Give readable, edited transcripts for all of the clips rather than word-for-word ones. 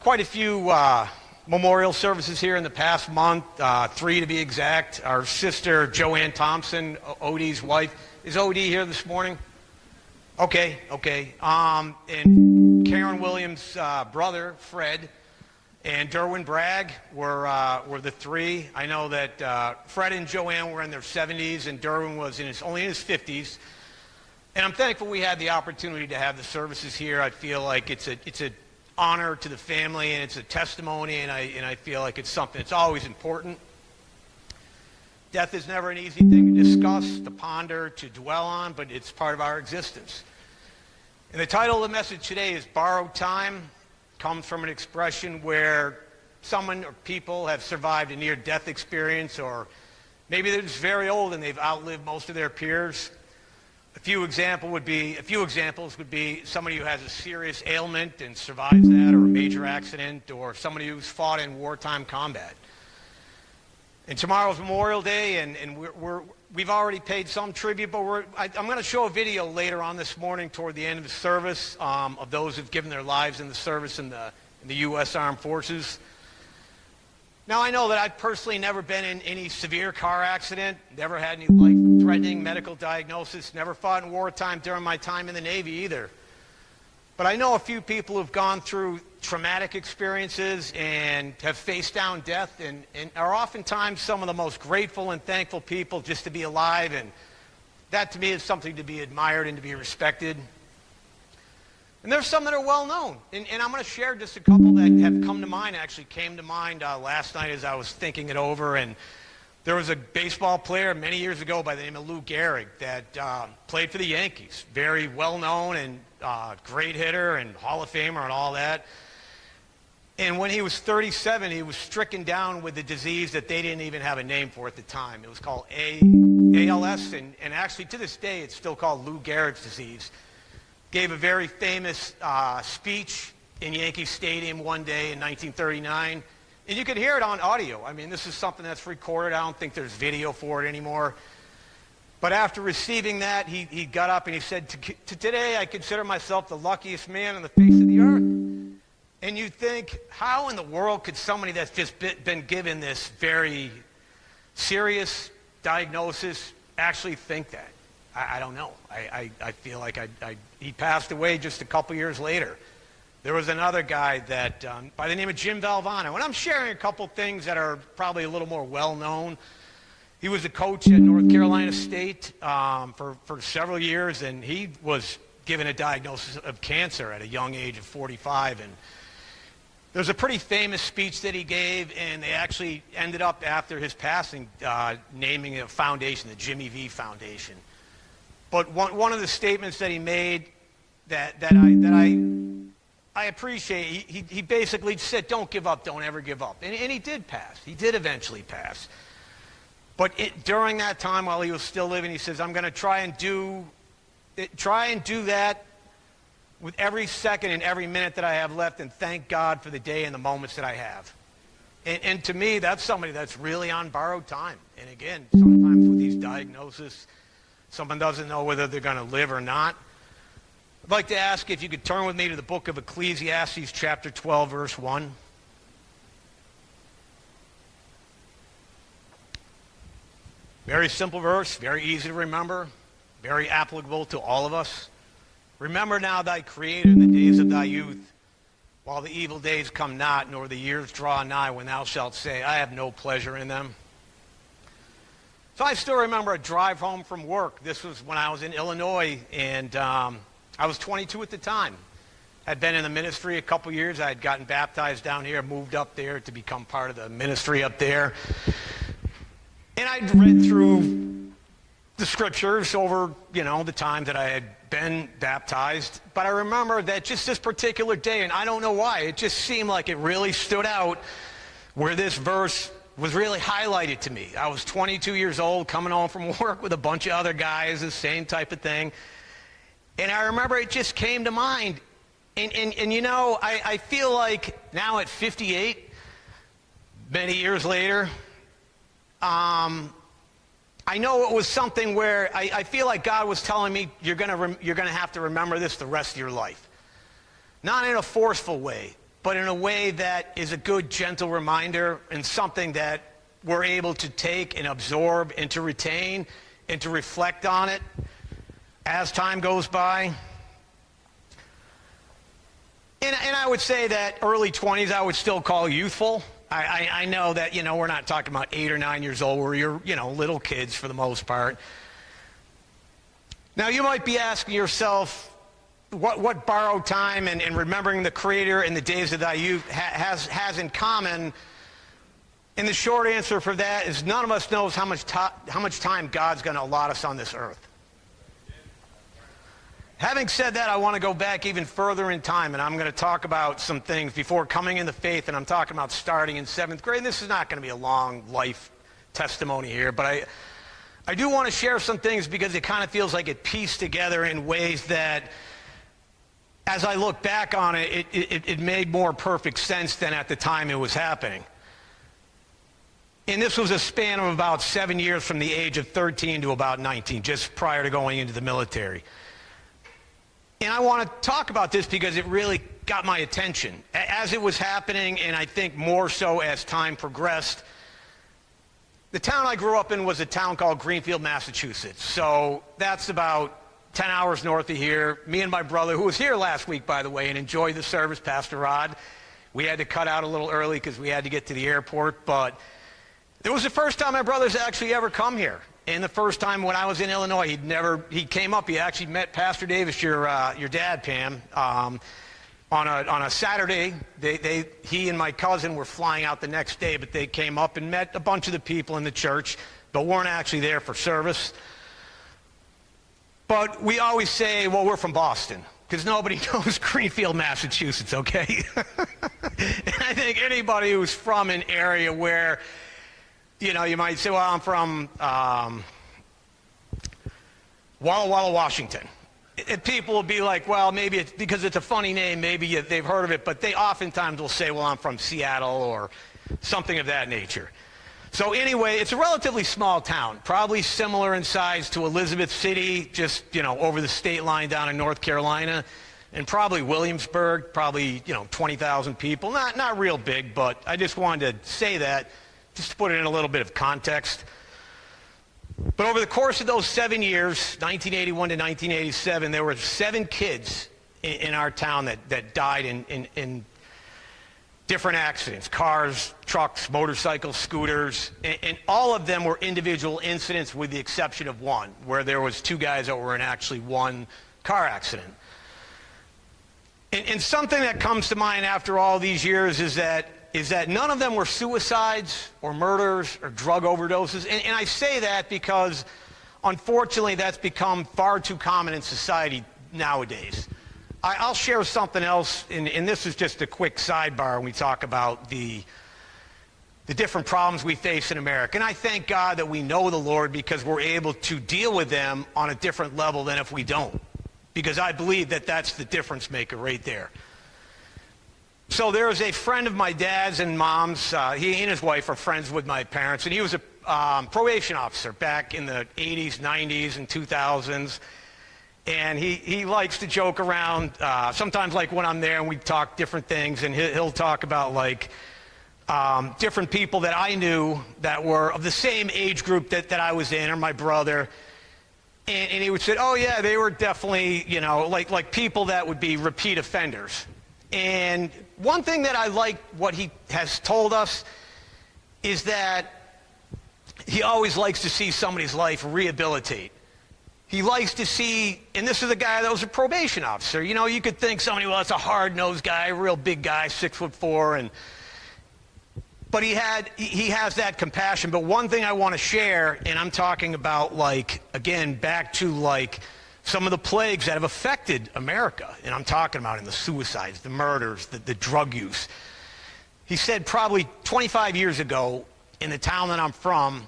quite a few memorial services here in the past month, 3 to be exact. Our sister Joanne Thompson, Odie's wife. Is Odie here this morning? Okay. And Karen Williams' brother, Fred, and Derwin Bragg were the 3. I know that Fred and Joanne were in their 70s, and Derwin was only in his 50s. And I'm thankful we had the opportunity to have the services here. I feel like it's a honor to the family, and it's a testimony, and I feel like it's something that's always important. Death is never an easy thing to discuss, to ponder, to dwell on, but it's part of our existence. And the title of the message today is Borrowed Time. It comes from an expression where someone or people have survived a near-death experience, or maybe they're just very old and they've outlived most of their peers. A few examples would be somebody who has a serious ailment and survives that, or a major accident, or somebody who's fought in wartime combat. And tomorrow's Memorial Day, and we've already paid some tribute, but I'm going to show a video later on this morning toward the end of the service of those who've given their lives in the service in the U.S. Armed Forces. Now, I know that I've personally never been in any severe car accident, never had any life-threatening medical diagnosis, never fought in wartime during my time in the Navy either. But I know a few people who've gone through traumatic experiences and have faced down death and are oftentimes some of the most grateful and thankful people just to be alive, and that to me is something to be admired and to be respected. And there's some that are well known, and I'm going to share just a couple that have come to mind, actually came to mind last night as I was thinking it over. And there was a baseball player many years ago by the name of Lou Gehrig that played for the Yankees, very well known and great hitter and Hall of Famer and all that. And when he was 37, he was stricken down with a disease that they didn't even have a name for at the time. It was called ALS, and actually to this day it's still called Lou Gehrig's disease. Gave a very famous speech in Yankee Stadium one day in 1939. And you can hear it on audio. I mean, this is something that's recorded. I don't think there's video for it anymore. But after receiving that, he got up and he said, today I consider myself the luckiest man on the face of the earth. And you think, how in the world could somebody that's just been given this very serious diagnosis actually think that? I don't know. I feel like he passed away just a couple years later. There was another guy that by the name of Jim Valvano, and I'm sharing a couple things that are probably a little more well-known. He was a coach at North Carolina State for several years, and he was given a diagnosis of cancer at a young age of 45. And there's a pretty famous speech that he gave, and they actually ended up, after his passing, naming a foundation, the Jimmy V Foundation. But one of the statements that he made that I appreciate, he basically said, don't give up, don't ever give up. And he did pass. He did eventually pass. But during that time, while he was still living, he says, I'm going to try and do that with every second and every minute that I have left, and thank God for the day and the moments that I have. And to me, that's somebody that's really on borrowed time. And again, sometimes with these diagnoses, someone doesn't know whether they're going to live or not. I'd like to ask if you could turn with me to the book of Ecclesiastes, chapter 12, verse 1. Very simple verse, very easy to remember, very applicable to all of us. Remember now thy Creator in the days of thy youth, while the evil days come not, nor the years draw nigh, when thou shalt say, I have no pleasure in them. So I still remember a drive home from work. This was when I was in Illinois, and I was 22 at the time. I'd been in the ministry a couple years. I had gotten baptized down here, moved up there to become part of the ministry up there. And I'd read through the scriptures over, the time that I had been baptized. But I remember that just this particular day, and I don't know why, it just seemed like it really stood out where this verse was really highlighted to me. I was 22 years old, coming home from work with a bunch of other guys, the same type of thing. And I remember it just came to mind. And I feel like now at 58, many years later, I know it was something where I feel like God was telling me, you're gonna have to remember this the rest of your life. Not in a forceful way, but in a way that is a good, gentle reminder and something that we're able to take and absorb and to retain and to reflect on it as time goes by. And I would say that early 20s I would still call youthful. I know that, we're not talking about 8 or 9 years old where you're, little kids for the most part. Now you might be asking yourself, what borrowed time and remembering the Creator in the days of thy youth has in common? And the short answer for that is none of us knows how much time God's going to allot us on this earth. Having said that, I want to go back even further in time, and I'm going to talk about some things before coming into faith, and I'm talking about starting in 7th grade. This is not going to be a long life testimony here, but I do want to share some things because it kind of feels like it pieced together in ways that, as I look back on it, it made more perfect sense than at the time it was happening. And this was a span of about 7 years from the age of 13 to about 19, just prior to going into the military. And I want to talk about this because it really got my attention. As it was happening, and I think more so as time progressed, the town I grew up in was a town called Greenfield, Massachusetts. So that's about 10 hours north of here. Me and my brother, who was here last week, by the way, and enjoyed the service, Pastor Rod, we had to cut out a little early because we had to get to the airport. But it was the first time my brother's actually ever come here. And the first time when I was in Illinois, he came up, he actually met Pastor Davis, your dad, Pam, on a Saturday. He and my cousin were flying out the next day, but they came up and met a bunch of the people in the church, but weren't actually there for service. But we always say, well, we're from Boston, because nobody knows Greenfield, Massachusetts, okay? And I think anybody who's from an area where, you might say, well, I'm from Walla Walla, Washington. And people will be like, well, maybe it's because it's a funny name, maybe they've heard of it, but they oftentimes will say, well, I'm from Seattle or something of that nature. So anyway, it's a relatively small town, probably similar in size to Elizabeth City, just, over the state line down in North Carolina, and probably Williamsburg, probably, 20,000 people. Not real big, but I just wanted to say that, just to put it in a little bit of context. But over the course of those 7 years, 1981 to 1987, there were 7 kids in our town that died in different accidents, cars, trucks, motorcycles, scooters, and all of them were individual incidents with the exception of one, where there was 2 guys that were in actually one car accident. And something that comes to mind after all these years is that none of them were suicides or murders or drug overdoses. And I say that because, unfortunately, that's become far too common in society nowadays. I'll share something else, and this is just a quick sidebar when we talk about the different problems we face in America. And I thank God that we know the Lord because we're able to deal with them on a different level than if we don't. Because I believe that that's the difference maker right there. So there was a friend of my dad's and mom's. He and his wife are friends with my parents, and he was a probation officer back in the 80s, 90s, and 2000s. And he likes to joke around, sometimes like when I'm there and we talk different things, and he'll talk about like different people that I knew that were of the same age group that I was in, or my brother. And he would say, oh yeah, they were definitely, like people that would be repeat offenders. And one thing that I like what he has told us is that he always likes to see somebody's life rehabilitate. He likes to see, and this is a guy that was a probation officer. You could think somebody, well, it's a hard-nosed guy, a real big guy, 6'4", but he has that compassion. But one thing I want to share, and I'm talking about, like, again, back to, like, some of the plagues that have affected America, and I'm talking about in the suicides, the murders, the drug use. He said probably 25 years ago in the town that I'm from,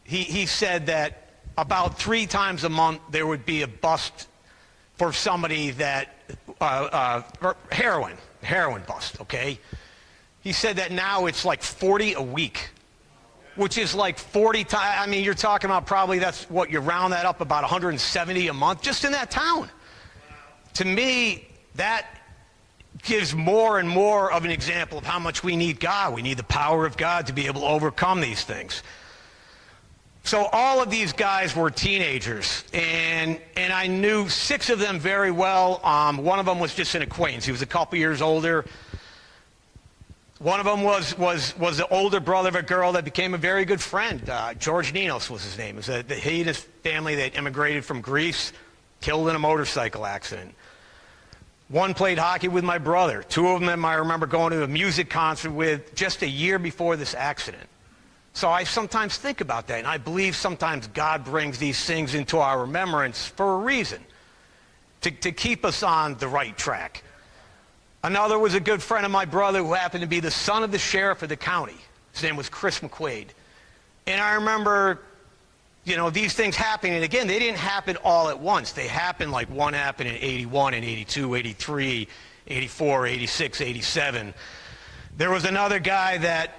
he said that about 3 times a month there would be a bust for somebody that, heroin bust, okay? He said that now it's like 40 a week, which is like 40 times. I mean, you're talking about probably that's what you round that up about 170 a month just in that town. Wow. To me, that gives more and more of an example of how much we need God. We need the power of God to be able to overcome these things. So all of these guys were teenagers, and I knew 6 of them very well. One of them was just an acquaintance. He was a couple years older. One of them was the older brother of a girl that became a very good friend. George Ninos was his name. It was he and his family that immigrated from Greece, killed in a motorcycle accident. One played hockey with my brother. 2 of them I remember going to a music concert with just a year before this accident. So I sometimes think about that, and I believe sometimes God brings these things into our remembrance for a reason, to keep us on the right track. Another was a good friend of my brother who happened to be the son of the sheriff of the county. His name was Chris McQuaid. And I remember, these things happening, and again, they didn't happen all at once. They happened like one happened in 81 and 82, 83, 84, 86, 87. There was another guy that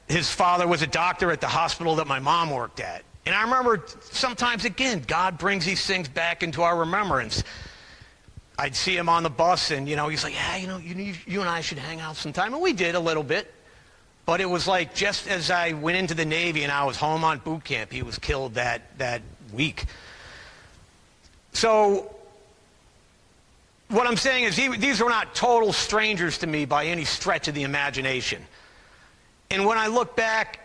his father was a doctor at the hospital that my mom worked at. And I remember sometimes, again, God brings these things back into our remembrance. I'd see him on the bus, and, he's like, yeah, you and I should hang out sometime. And we did a little bit. But it was like just as I went into the Navy and I was home on boot camp, he was killed that week. So what I'm saying is these were not total strangers to me by any stretch of the imagination. And when I look back,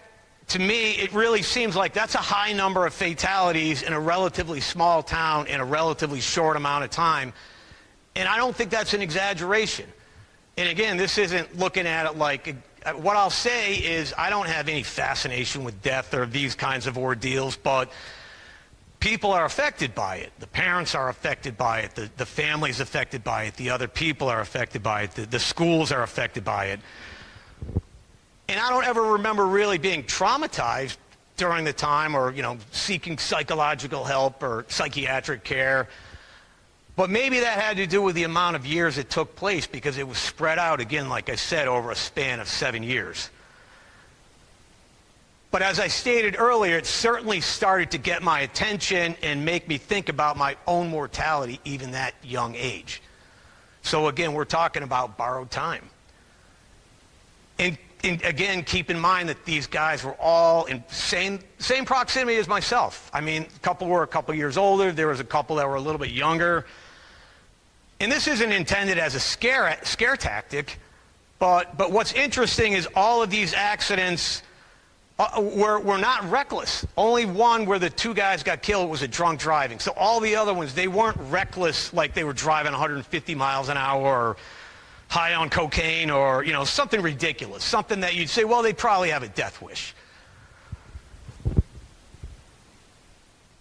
to me, it really seems like that's a high number of fatalities in a relatively small town in a relatively short amount of time. And I don't think that's an exaggeration. And again, this isn't looking at it like, what I'll say is I don't have any fascination with death or these kinds of ordeals, but people are affected by it. The parents are affected by it. The family's affected by it. The other people are affected by it. The schools are affected by it. And I don't ever remember really being traumatized during the time or, seeking psychological help or psychiatric care. But maybe that had to do with the amount of years it took place because it was spread out, again, like I said, over a span of 7 years. But as I stated earlier, it certainly started to get my attention and make me think about my own mortality even that young age. So again, we're talking about borrowed time. And again, keep in mind that these guys were all in same proximity as myself. I mean, a couple were a couple years older. There was a couple that were a little bit younger. And this isn't intended as a scare tactic, but what's interesting is all of these accidents were not reckless. Only one where the 2 guys got killed was a drunk driving. So all the other ones, they weren't reckless like they were driving 150 miles an hour or high on cocaine or, something ridiculous, something that you'd say, well, they probably have a death wish.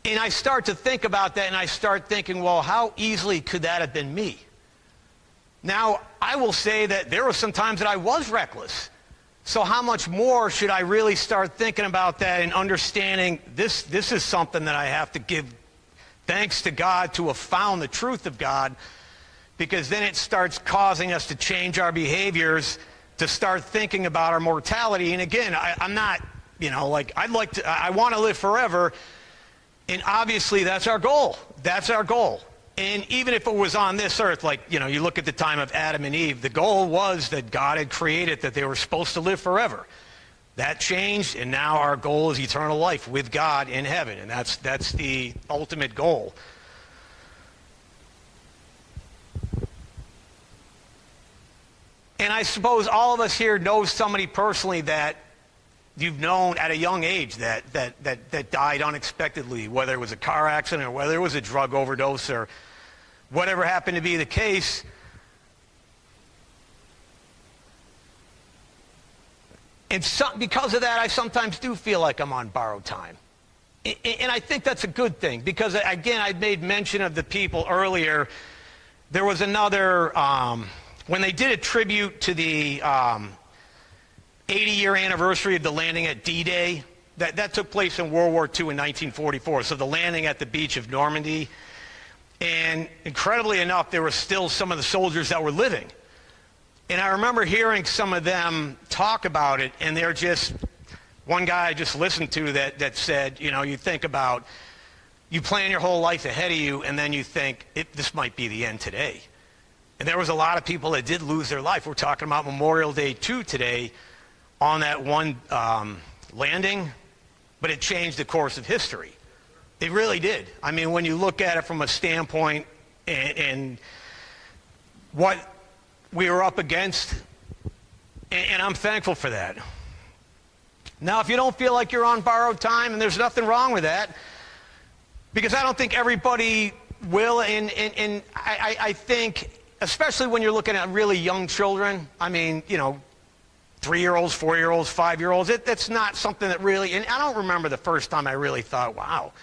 And I start to think about that, and I start thinking, well, how easily could that have been me? Now, I will say that there were some times that I was reckless. So how much more should I really start thinking about that and understanding this is something that I have to give thanks to God to have found the truth of God, because then it starts causing us to change our behaviors, to start thinking about our mortality. And again, I'm not, I want to live forever. And obviously that's our goal. That's our goal. And even if it was on this earth, you look at the time of Adam and Eve, the goal was that God had created that they were supposed to live forever. That changed, and now our goal is eternal life with God in heaven. And that's the ultimate goal. And I suppose all of us here know somebody personally that you've known at a young age that died unexpectedly, whether it was a car accident or whether it was a drug overdose or whatever happened to be the case. And because of that, I sometimes do feel like I'm on borrowed time. And I think that's a good thing because, again, I made mention of the people earlier. There was another... when they did a tribute to the 80-year anniversary of the landing at D-Day, that took place in World War II in 1944, so the landing at the beach of Normandy. And incredibly enough, there were still some of the soldiers that were living. And I remember hearing some of them talk about it, and they're just, one guy I just listened to that said, you think about, you plan your whole life ahead of you, and then you think, this might be the end today. And there was a lot of people that did lose their life. We're talking about Memorial Day 2 today on that one landing, but it changed the course of history. It really did. I mean, when you look at it from a standpoint and what we were up against, and I'm thankful for that. Now, if you don't feel like you're on borrowed time, and there's nothing wrong with that, because I don't think everybody will, and I think, especially when you're looking at really young children, I mean, 3-year-olds, 4-year-olds, 5-year-olds, that's not something that really, and I don't remember the first time I really thought, wow,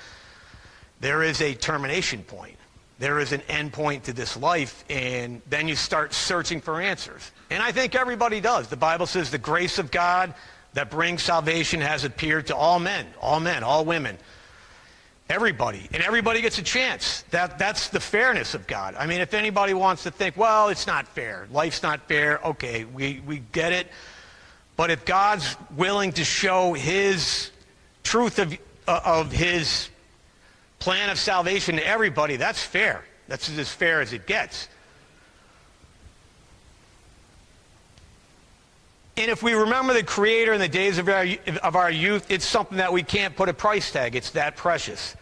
there is a termination point. There is an end point to this life, and then you start searching for answers. And I think everybody does. The Bible says the grace of God that brings salvation has appeared to all men, all women. Everybody. And everybody gets a chance. That's the fairness of God. I mean, if anybody wants to think, well, it's not fair, life's not fair, okay, we get it. But if God's willing to show his truth of his plan of salvation to everybody, that's fair. That's as fair as it gets. And if we remember the Creator in the days of our youth, it's something that we can't put a price tag. It's that precious.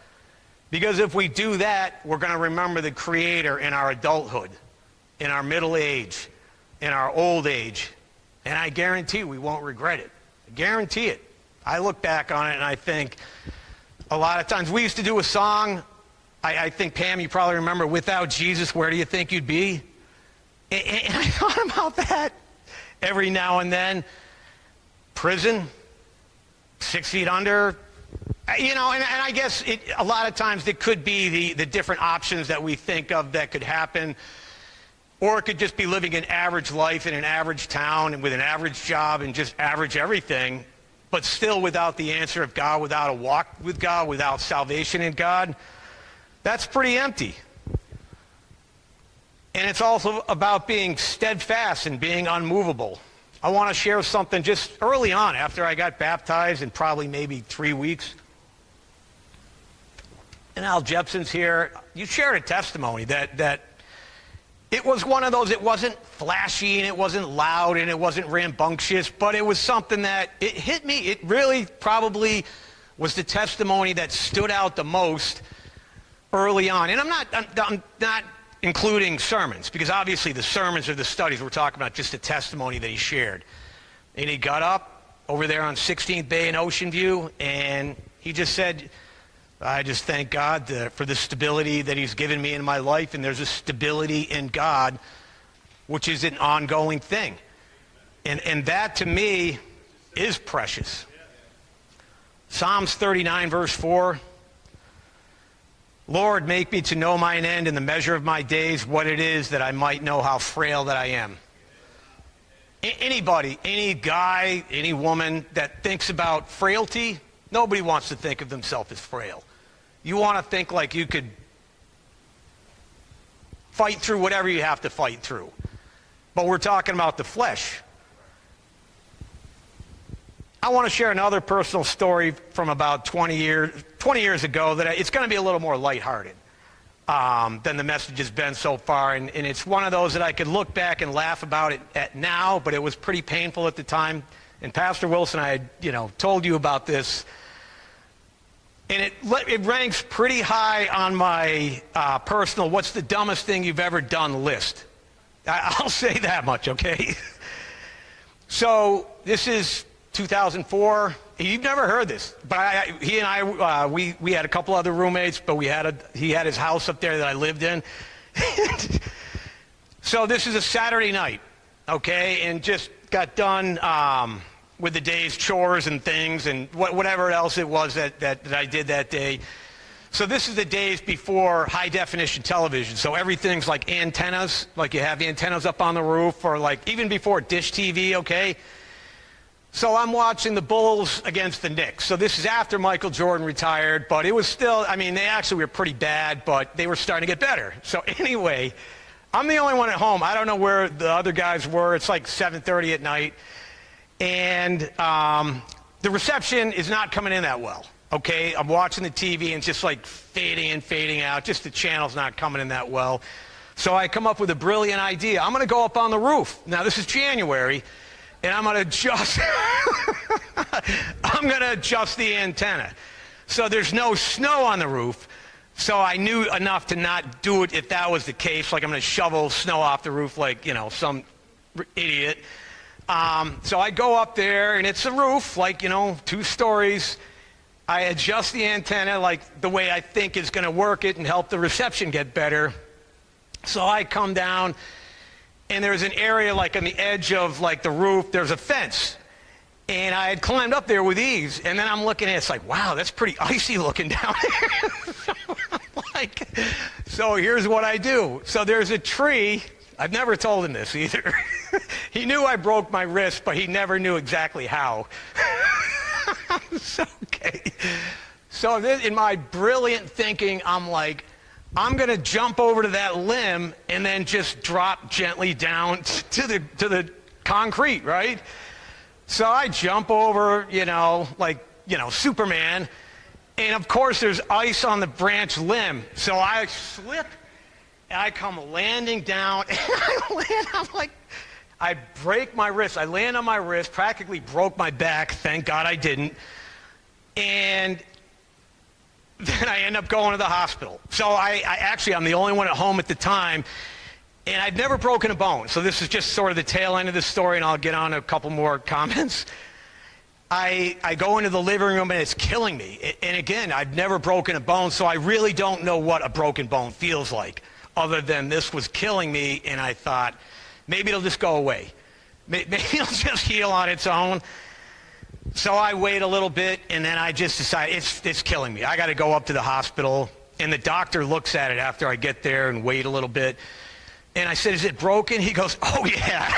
Because if we do that, we're going to remember the Creator in our adulthood, in our middle age, in our old age. And I guarantee we won't regret it. I guarantee it. I look back on it and I think a lot of times, we used to do a song, I think, Pam, you probably remember, Without Jesus, Where Do You Think You'd Be? And I thought about that every now and then. Prison, 6 feet under, and I guess a lot of times it could be the different options that we think of that could happen, or it could just be living an average life in an average town and with an average job and just average everything, but still without the answer of God, without a walk with God, without salvation in God. That's pretty empty. And it's also about being steadfast and being unmovable. I want to share something just early on after I got baptized, in probably maybe 3 weeks. And Al Jepson's here. You shared a testimony that it was one of those, it wasn't flashy and it wasn't loud and it wasn't rambunctious, but it was something that, it hit me. It really probably was the testimony that stood out the most early on. And I'm not including sermons, because obviously the sermons are the studies. We're talking about just a testimony that he shared. And he got up over there on 16th Bay in Ocean View, and he just said, I just thank God for the stability that he's given me in my life, and there's a stability in God, which is an ongoing thing. And that, to me, is precious. Psalms 39, verse 4, Lord, make me to know mine end in the measure of my days, what it is, that I might know how frail that I am. Anybody, any guy, any woman that thinks about frailty, nobody wants to think of themselves as frail. You want to think like you could fight through whatever you have to fight through. But we're talking about the flesh. I want to share another personal story from about 20 years ago that it's going to be a little more lighthearted than the message has been so far. And it's one of those that I could look back and laugh about it at now, but it was pretty painful at the time. And Pastor Wilson, I had, told you about this. And it ranks pretty high on my personal, what's the dumbest thing you've ever done list. I'll say that much, okay? So this is 2004. You've never heard this, but he and I, we had a couple other roommates, but he had his house up there that I lived in. So this is a Saturday night, okay, and just got done with the day's chores and things and whatever else it was that I did that day. So this is the days before high definition television. So everything's like antennas, like you have the antennas up on the roof, or like even before dish TV, okay? So I'm watching the Bulls against the Knicks. So this is after Michael Jordan retired, but it was still, they actually were pretty bad, but they were starting to get better. So anyway, I'm the only one at home. I don't know where the other guys were. It's like 7:30 at night. And the reception is not coming in that well, okay? I'm watching the TV and it's just like fading in, fading out. Just the channel's not coming in that well. So I come up with a brilliant idea. I'm going to go up on the roof. Now, this is January, and I'm going to adjust, I'm going to adjust the antenna. So there's no snow on the roof. So I knew enough to not do it if that was the case, like I'm going to shovel snow off the roof like, you know, some idiot. So I go up there, and it's a roof, like, you know, 2 stories. I adjust the antenna like the way I think is going to work it and help the reception get better. So I come down, and there's an area like on the edge of like the roof, there's a fence. And I had climbed up there with ease, and then I'm looking at it, it's like, wow, that's pretty icy looking down there. So here's what I do. So there's a tree. I've never told him this either. He knew I broke my wrist, but he never knew exactly how. So in my brilliant thinking, I'm like, I'm going to jump over to that limb and then just drop gently down to the concrete, right? So I jump over, you know, like, you know, Superman. And of course there's ice on the branch limb. So I slip and I come landing down, and I'm like, I break my wrist. I land on my wrist, practically broke my back. Thank God I didn't. And then I end up going to the hospital. So I'm the only one at home at the time, and I'd never broken a bone. So this is just sort of the tail end of the story, and I'll get on a couple more comments. I go into the living room, and it's killing me. And again, I've never broken a bone, so I really don't know what a broken bone feels like, other than this was killing me, and I thought, maybe it'll just go away. Maybe it'll just heal on its own. So I wait a little bit, and then I just decide it's killing me. I got to go up to the hospital, and the doctor looks at it after I get there and wait a little bit. And I said, is it broken? He goes, oh, yeah,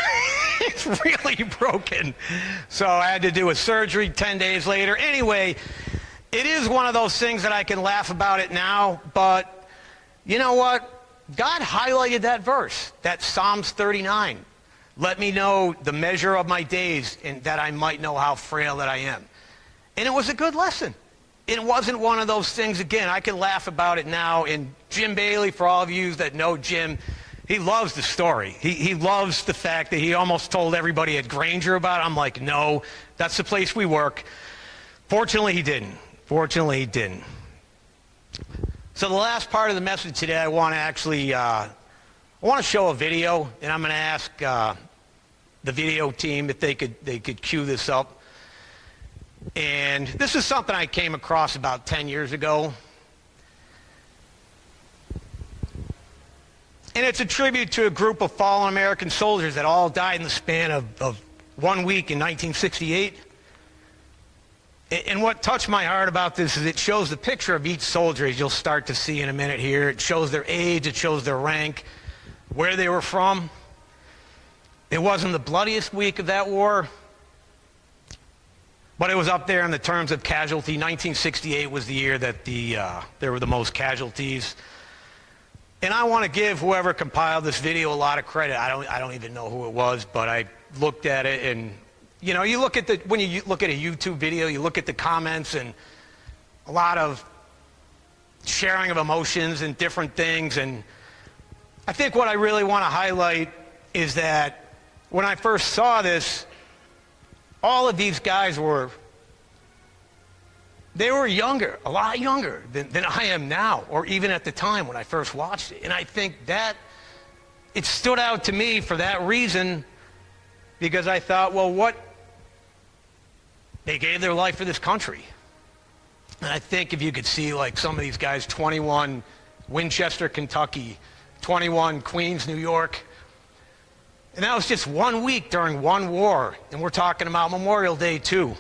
it's really broken. So I had to do a surgery 10 days later. Anyway, it is one of those things that I can laugh about it now, but you know what? God highlighted that verse, that Psalms 39. Let me know the measure of my days, and that I might know how frail that I am. And it was a good lesson. It wasn't one of those things, again, I can laugh about it now. And Jim Bailey, for all of you that know Jim, he loves the story. He loves the fact that he almost told everybody at Granger about it. I'm like, no, that's the place we work. Fortunately, he didn't. Fortunately, he didn't. So the last part of the message today, I want to actually, I want to show a video, and I'm going to ask the video team if they could cue this up. And this is something I came across about 10 years ago. And it's a tribute to a group of fallen American soldiers that all died in the span of 1 week in 1968. And what touched my heart about this is it shows the picture of each soldier, as you'll start to see in a minute here. It shows their age, it shows their rank, where they were from. It wasn't the bloodiest week of that war, but it was up there in the terms of casualty. 1968 was the year that there were the most casualties. And I want to give whoever compiled this video a lot of credit. I don't even know who it was, but I looked at it, and you know, you look at when you look at a YouTube video, you look at the comments, and a lot of sharing of emotions and different things. And I think what I really want to highlight is that when I first saw this, all of these guys were younger, a lot younger than I am now, or even at the time when I first watched it. And I think that it stood out to me for that reason, because I thought, well, they gave their life for this country. And I think if you could see, like, some of these guys, 21 Winchester, Kentucky, 21 Queens, New York, and that was just 1 week during one war, and we're talking about Memorial Day too.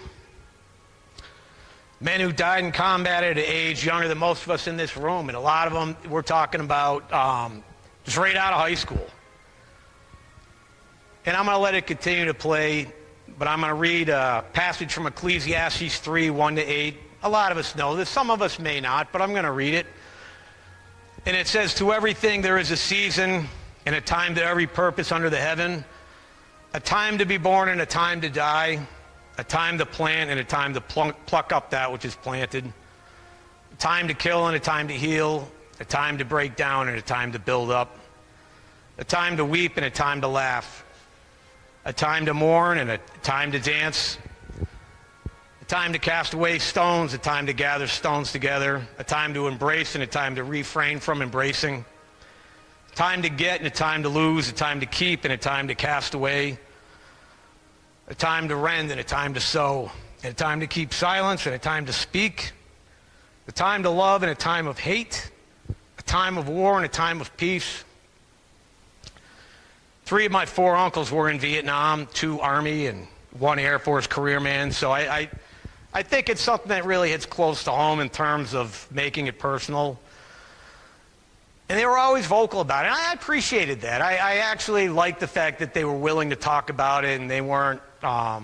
Men who died in combat at an age younger than most of us in this room, and a lot of them we're talking about just right out of high school. And I'm going to let it continue to play, but I'm going to read a passage from Ecclesiastes 3, 1-8. A lot of us know this, some of us may not, but I'm going to read it. And it says, to everything there is a season, and a time to every purpose under the heaven, a time to be born and a time to die, a time to plant and a time to pluck up that which is planted, a time to kill and a time to heal, a time to break down and a time to build up, a time to weep and a time to laugh, a time to mourn and a time to dance, a time to cast away stones, a time to gather stones together, a time to embrace and a time to refrain from embracing, a time to get and a time to lose, a time to keep and a time to cast away, a time to rend and a time to sow, and a time to keep silence and a time to speak, a time to love and a time of hate, a time of war and a time of peace. 3 of my 4 uncles were in Vietnam, 2 Army and 1 Air Force career man, so I think it's something that really hits close to home in terms of making it personal. And they were always vocal about it. I appreciated that. I actually liked the fact that they were willing to talk about it and they weren't, I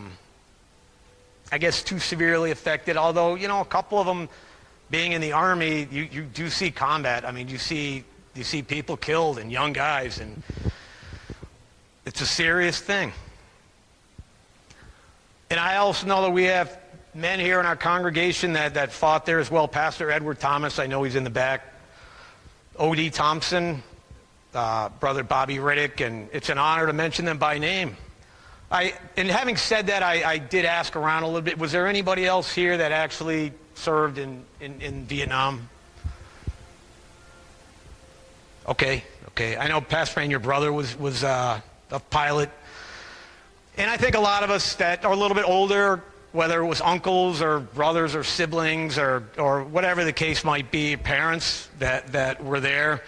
guess, too severely affected. Although, you know, a couple of them being in the Army, you do see combat. I mean, you see people killed and young guys, and it's a serious thing. And I also know that we have men here in our congregation that fought there as well. Pastor Edward Thomas, I know he's in the back. O.D. Thompson, Brother Bobby Riddick, and it's an honor to mention them by name. And having said that, I did ask around a little bit. Was there anybody else here that actually served in Vietnam? Okay. I know, Pastor Rain, your brother was a pilot. And I think a lot of us that are a little bit older, whether it was uncles or brothers or siblings or whatever the case might be, parents that were there.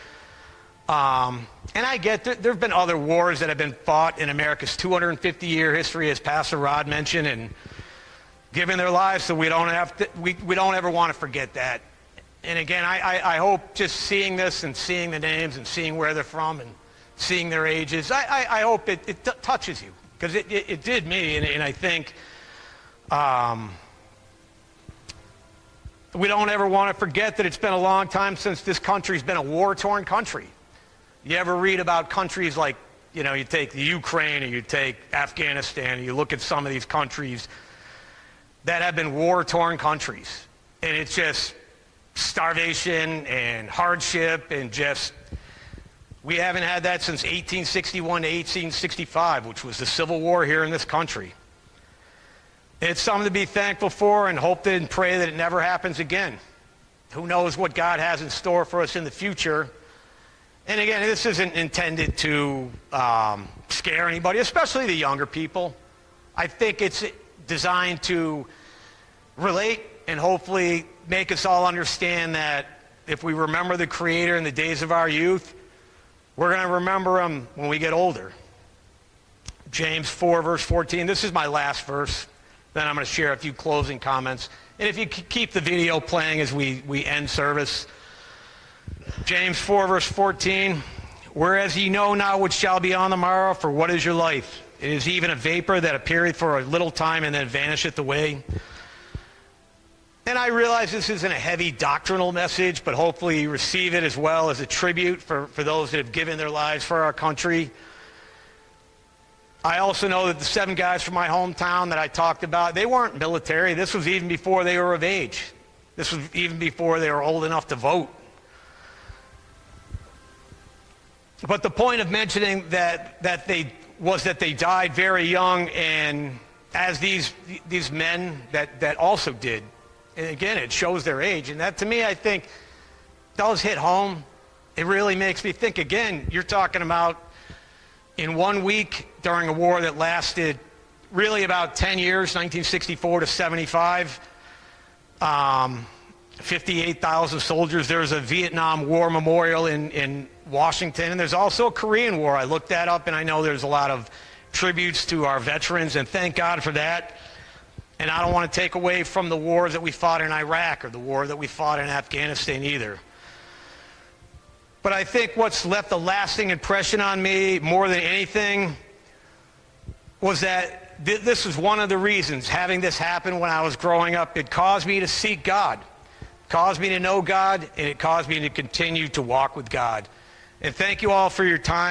And I get there have been other wars that have been fought in America's 250-year history, as Pastor Rod mentioned, and giving their lives, so we don't ever want to forget that. And again, I hope just seeing this and seeing the names and seeing where they're from and seeing their ages, I hope it touches you, because it did me, and I think we don't ever want to forget that it's been a long time since this country's been a war-torn country. You ever read about countries like, you know, you take the Ukraine or you take Afghanistan, and you look at some of these countries that have been war-torn countries, and it's just starvation and hardship, and just, we haven't had that since 1861 to 1865, which was the Civil War here in this country. It's something to be thankful for, and hope and pray that it never happens again. Who knows what God has in store for us in the future. And again, this isn't intended to scare anybody, especially the younger people. I think it's designed to relate and hopefully make us all understand that if we remember the Creator in the days of our youth, we're going to remember Him when we get older. James 4, verse 14. This is my last verse. Then I'm going to share a few closing comments. And if you keep the video playing as we end service. James 4, verse 14. Whereas ye know not what shall be on the morrow, for what is your life? It is even a vapor that appeareth for a little time and then vanisheth away. And I realize this isn't a heavy doctrinal message, but hopefully you receive it as well as a tribute for those that have given their lives for our country. I also know that the 7 guys from my hometown that I talked about, they weren't military. This was even before they were of age. This was even before they were old enough to vote. But the point of mentioning that they died very young, and as these men that also did. And again, it shows their age. And that, to me, I think does hit home. It really makes me think, again, you're talking about in 1 week during a war that lasted really about 10 years, 1964 to 75, 58,000 soldiers. There's a Vietnam War memorial in Washington, and there's also a Korean War. I looked that up, and I know there's a lot of tributes to our veterans, and thank God for that. And I don't want to take away from the wars that we fought in Iraq or the war that we fought in Afghanistan either. But I think what's left a lasting impression on me more than anything was that this was one of the reasons, having this happen when I was growing up, it caused me to seek God. It caused me to know God, and it caused me to continue to walk with God. And thank you all for your time.